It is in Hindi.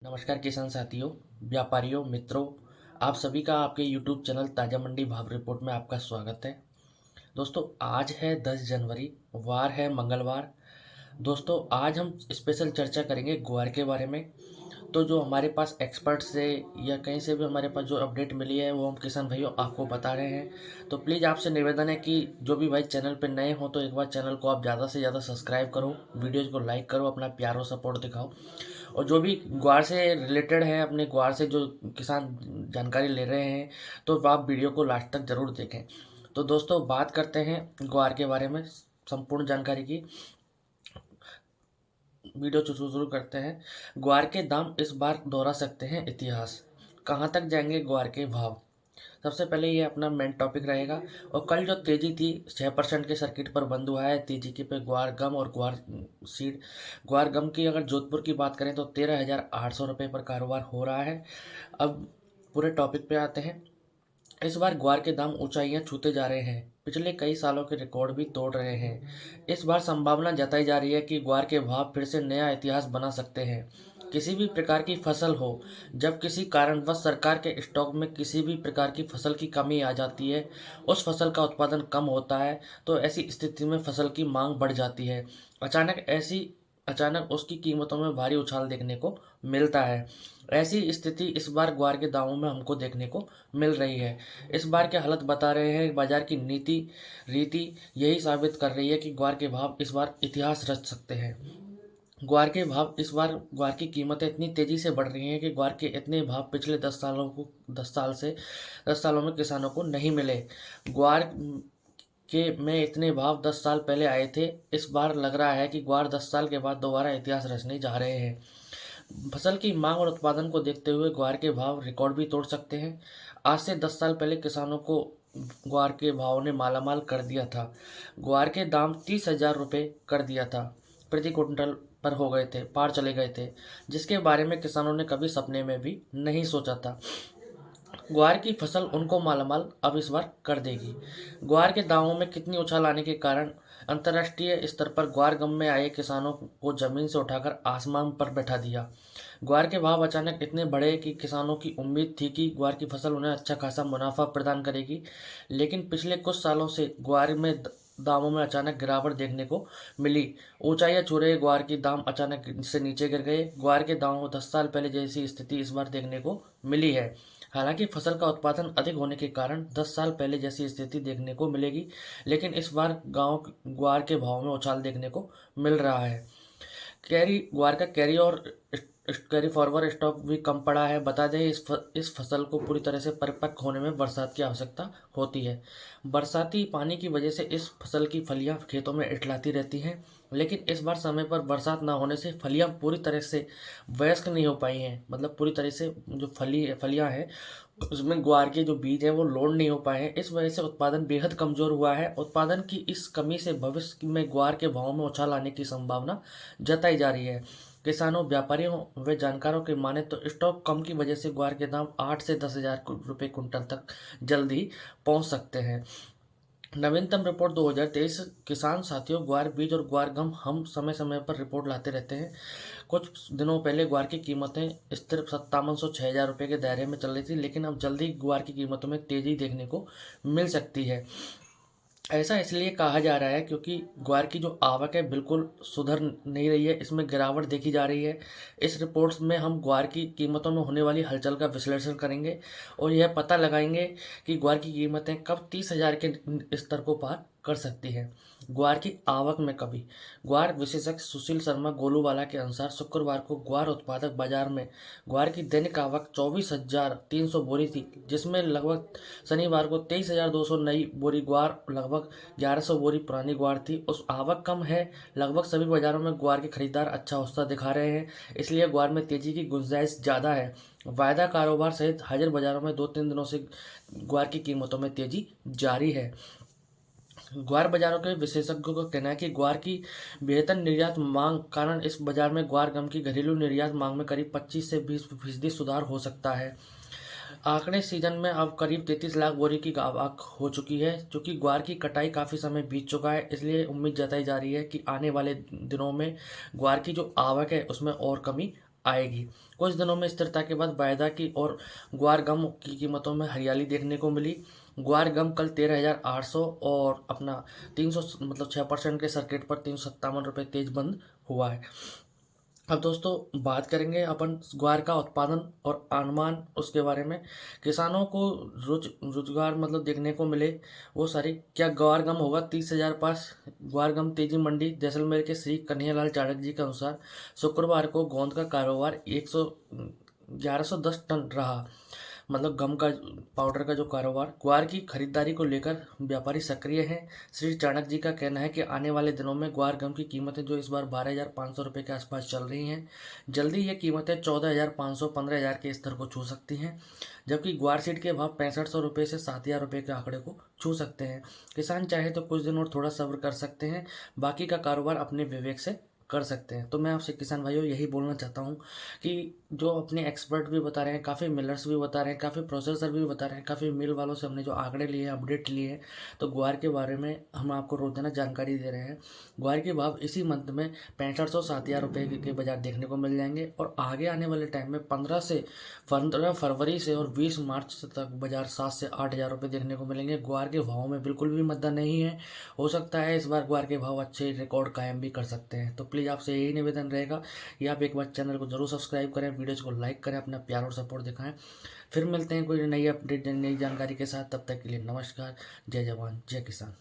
नमस्कार किसान साथियों, व्यापारियों, मित्रों, आप सभी का आपके YouTube चैनल ताज़ा मंडी भाव रिपोर्ट में आपका स्वागत है। दोस्तों, आज है 10 जनवरी, वार है मंगलवार। दोस्तों, आज हम स्पेशल चर्चा करेंगे ग्वार के बारे में। तो जो हमारे पास एक्सपर्ट से या कहीं से भी हमारे पास जो अपडेट मिली है वो हम किसान भाइयों आपको बता रहे हैं। तो प्लीज़ आपसे निवेदन है कि जो भी भाई चैनल पर नए हो तो एक बार चैनल को आप ज़्यादा से ज़्यादा सब्सक्राइब करो, वीडियोज़ को लाइक करो, अपना प्यार और सपोर्ट दिखाओ। और जो भी ग्वार से रिलेटेड है, अपने ग्वार से जो किसान जानकारी ले रहे हैं, तो आप वीडियो को लास्ट तक ज़रूर देखें। तो दोस्तों, बात करते हैं ग्वार के बारे में संपूर्ण जानकारी की। वीडियो शुरू करते हैं। ग्वार के दाम इस बार दोहरा सकते हैं इतिहास। कहाँ तक जाएंगे ग्वार के भाव? सबसे पहले ये अपना मेन टॉपिक रहेगा। और कल जो तेजी थी 6% के सर्किट पर बंद हुआ है तेजी के पे ग्वार गम और ग्वार सीड। ग्वार गम की अगर जोधपुर की बात करें तो 13,800 रुपये पर कारोबार हो रहा है। अब पूरे टॉपिक पे आते हैं। इस बार ग्वार के दाम ऊंचाइयां छूते जा रहे हैं, पिछले कई सालों के रिकॉर्ड भी तोड़ रहे हैं। इस बार संभावना जताई जा रही है कि ग्वार के भाव फिर से नया इतिहास बना सकते हैं। किसी भी प्रकार की फसल हो, जब किसी कारणवश सरकार के स्टॉक में किसी भी प्रकार की फसल की कमी आ जाती है, उस फसल का उत्पादन कम होता है, तो ऐसी स्थिति में फसल की मांग बढ़ जाती है। अचानक उसकी कीमतों में भारी उछाल देखने को मिलता है। ऐसी स्थिति इस बार ग्वार के दामों में हमको देखने को मिल रही है। इस बार के हालत बता रहे हैं, बाजार की रीति यही साबित कर रही है कि ग्वार के भाव इस बार इतिहास रच सकते हैं। ग्वार के भाव इस बार, ग्वार की कीमतें इतनी तेजी से बढ़ रही हैं कि ग्वार के इतने भाव पिछले 10 सालों में किसानों को नहीं मिले। ग्वार के में इतने भाव 10 साल पहले आए थे। इस बार लग रहा है कि ग्वार 10 साल के बाद दोबारा इतिहास रचने जा रहे हैं। फसल की मांग और उत्पादन को देखते हुए ग्वार के भाव रिकॉर्ड भी तोड़ सकते हैं। आज से 10 साल पहले किसानों को ग्वार के भाव ने मालामाल कर दिया था। ग्वार के दाम 30,000 रुपये कर दिया था, प्रति क्विंटल पर हो गए थे, पार चले गए थे, जिसके बारे में किसानों ने कभी सपने में भी नहीं सोचा था। ग्वार की फसल उनको मालामाल अब इस बार कर देगी। ग्वार के दामों में कितनी उछाल आने के कारण अंतर्राष्ट्रीय स्तर पर ग्वार गम में आए किसानों को जमीन से उठाकर आसमान पर बैठा दिया। ग्वार के भाव अचानक इतने बढ़े कि किसानों की उम्मीद थी कि ग्वार की फसल उन्हें अच्छा खासा मुनाफा प्रदान करेगी, लेकिन पिछले कुछ सालों से ग्वार में दामों में अचानक गिरावट देखने को मिली। ऊंचाइयां छू रहे ग्वार की दाम अचानक से नीचे गिर गए। ग्वार के दामों में 10 साल पहले जैसी स्थिति इस बार देखने को मिली है। हालांकि फसल का उत्पादन अधिक होने के कारण 10 साल पहले जैसी स्थिति देखने को मिलेगी, लेकिन इस बार गांव ग्वार के भाव में उछाल देखने को मिल रहा है। ग्वार का कैरी फॉरवर्ड स्टॉक भी कम पड़ा है। बता दें, इस फसल को पूरी तरह से परिपक्व होने में बरसात की आवश्यकता होती है। बरसाती पानी की वजह से इस फसल की फलियां खेतों में इठलाती रहती हैं, लेकिन इस बार समय पर बरसात न होने से फलियां पूरी तरह से वयस्क नहीं हो पाई हैं। मतलब पूरी तरह से जो फलियां हैं उसमें ग्वार के जो बीज है वो लोड नहीं हो पाए हैं। इस वजह से उत्पादन बेहद कमजोर हुआ है। उत्पादन की इस कमी से भविष्य में ग्वार के भाव में उछाल आने की संभावना जताई जा रही है। किसानों, व्यापारियों व जानकारों के माने तो स्टॉक कम की वजह से ग्वार के दाम 8 से 10 हज़ार रुपये कुंटल तक जल्द ही पहुंच सकते हैं। नवीनतम रिपोर्ट 2023। किसान साथियों, ग्वार बीज और ग्वार गम हम समय समय पर रिपोर्ट लाते रहते हैं। कुछ दिनों पहले ग्वार की कीमतें स्थिर 5706 हज़ार रुपये के दायरे में चल रही थी, लेकिन अब जल्दी ग्वार की कीमतों में तेजी देखने को मिल सकती है। ऐसा इसलिए कहा जा रहा है क्योंकि ग्वार की जो आवक है बिल्कुल सुधर नहीं रही है, इसमें गिरावट देखी जा रही है। इस रिपोर्ट्स में हम ग्वार की कीमतों में होने वाली हलचल का विश्लेषण करेंगे और यह पता लगाएंगे कि ग्वार की कीमतें कब 30,000 के स्तर को पार कर सकती हैं। ग्वार की आवक में कभी। ग्वार विशेषज्ञ सुशील शर्मा गोलूवाला के अनुसार शुक्रवार को ग्वार उत्पादक बाजार में ग्वार की दैनिक आवक 24,300 बोरी थी, जिसमें लगभग शनिवार को 23,200 नई बोरी ग्वार, लगभग 1,100 बोरी पुरानी ग्वार थी। उस आवक कम है, लगभग सभी बाजारों में ग्वार के खरीदार अच्छा उत्साह दिखा रहे हैं, इसलिए ग्वार में तेजी की गुंजाइश ज़्यादा है। वायदा कारोबार सहित हाजिर बाजारों में 2-3 दिनों से ग्वार की कीमतों में तेजी जारी है। ग्वार बाजारों के विशेषज्ञों का कहना है कि ग्वार की बेहतर निर्यात मांग कारण इस बाजार में ग्वार गम की घरेलू निर्यात मांग में करीब 25 से 20% सुधार हो सकता है। आंकड़े सीजन में अब करीब 33 लाख बोरी की आवक हो चुकी है। चूँकि ग्वार की कटाई काफ़ी समय बीत चुका है, इसलिए उम्मीद जताई जा रही है कि आने वाले दिनों में ग्वार की जो आवक है उसमें और कमी आएगी। कुछ दिनों में स्थिरता के बाद वायदा की और ग्वार गम की कीमतों में हरियाली देखने को मिली। ग्वार गम कल 13,800 और अपना 300 मतलब 6% के सर्किट पर 357 रुपये तेज बंद हुआ है। अब दोस्तों बात करेंगे अपन ग्वार का उत्पादन और अनुमान उसके बारे में। किसानों को रोजगार मतलब देखने को मिले वो सारी क्या ग्वार गम होगा 30,000 पास। ग्वार गम तेजी मंडी जैसलमेर के श्री कन्हैयालाल चाणक्य जी के अनुसार शुक्रवार को गोंद का कारोबार 1110 टन रहा। मतलब गम का पाउडर का जो कारोबार। ग्वार की खरीदारी को लेकर व्यापारी सक्रिय हैं। श्री चाणक्य जी का कहना है कि आने वाले दिनों में ग्वार गम की कीमतें जो इस बार 12,500 रुपये के आसपास चल रही हैं, जल्दी ये कीमतें 14,500 15,000 के स्तर को छू सकती हैं, जबकि ग्वार सीड के भाव 6500 रुपये से 7,000 रुपये के आंकड़े को छू सकते हैं। किसान चाहे तो कुछ दिन और थोड़ा सब्र कर सकते हैं, बाकी का कारोबार अपने विवेक से कर सकते हैं। तो मैं आपसे किसान भाइयों यही बोलना चाहता हूँ कि जो अपने एक्सपर्ट भी बता रहे हैं, काफ़ी मिलर्स भी बता रहे हैं, काफ़ी प्रोसेसर भी बता रहे हैं, काफ़ी मिल वालों से हमने जो आंकड़े लिए हैं, अपडेट लिए हैं, तो ग्वार के बारे में हम आपको रोजाना जानकारी दे रहे हैं। ग्वार के भाव इसी मंथ में 6500 7,000 रुपये के बाजार देखने को मिल जाएंगे और आगे आने वाले टाइम में 15 फरवरी से और 20 मार्च तक बाजार 7 से 8,000 रुपये देखने को मिलेंगे। ग्वार के भाव में बिल्कुल भी मद्दा नहीं है। हो सकता है इस बार ग्वार के भाव अच्छे रिकॉर्ड कायम भी कर सकते हैं। तो प्लीज़ आपसे यही निवेदन रहेगा कि आप एक बार चैनल को जरूर सब्सक्राइब करें, वीडियोज को लाइक करें, अपना प्यार और सपोर्ट दिखाएं। फिर मिलते हैं कोई नई अपडेट नई जानकारी के साथ। तब तक के लिए नमस्कार। जय जवान जय किसान।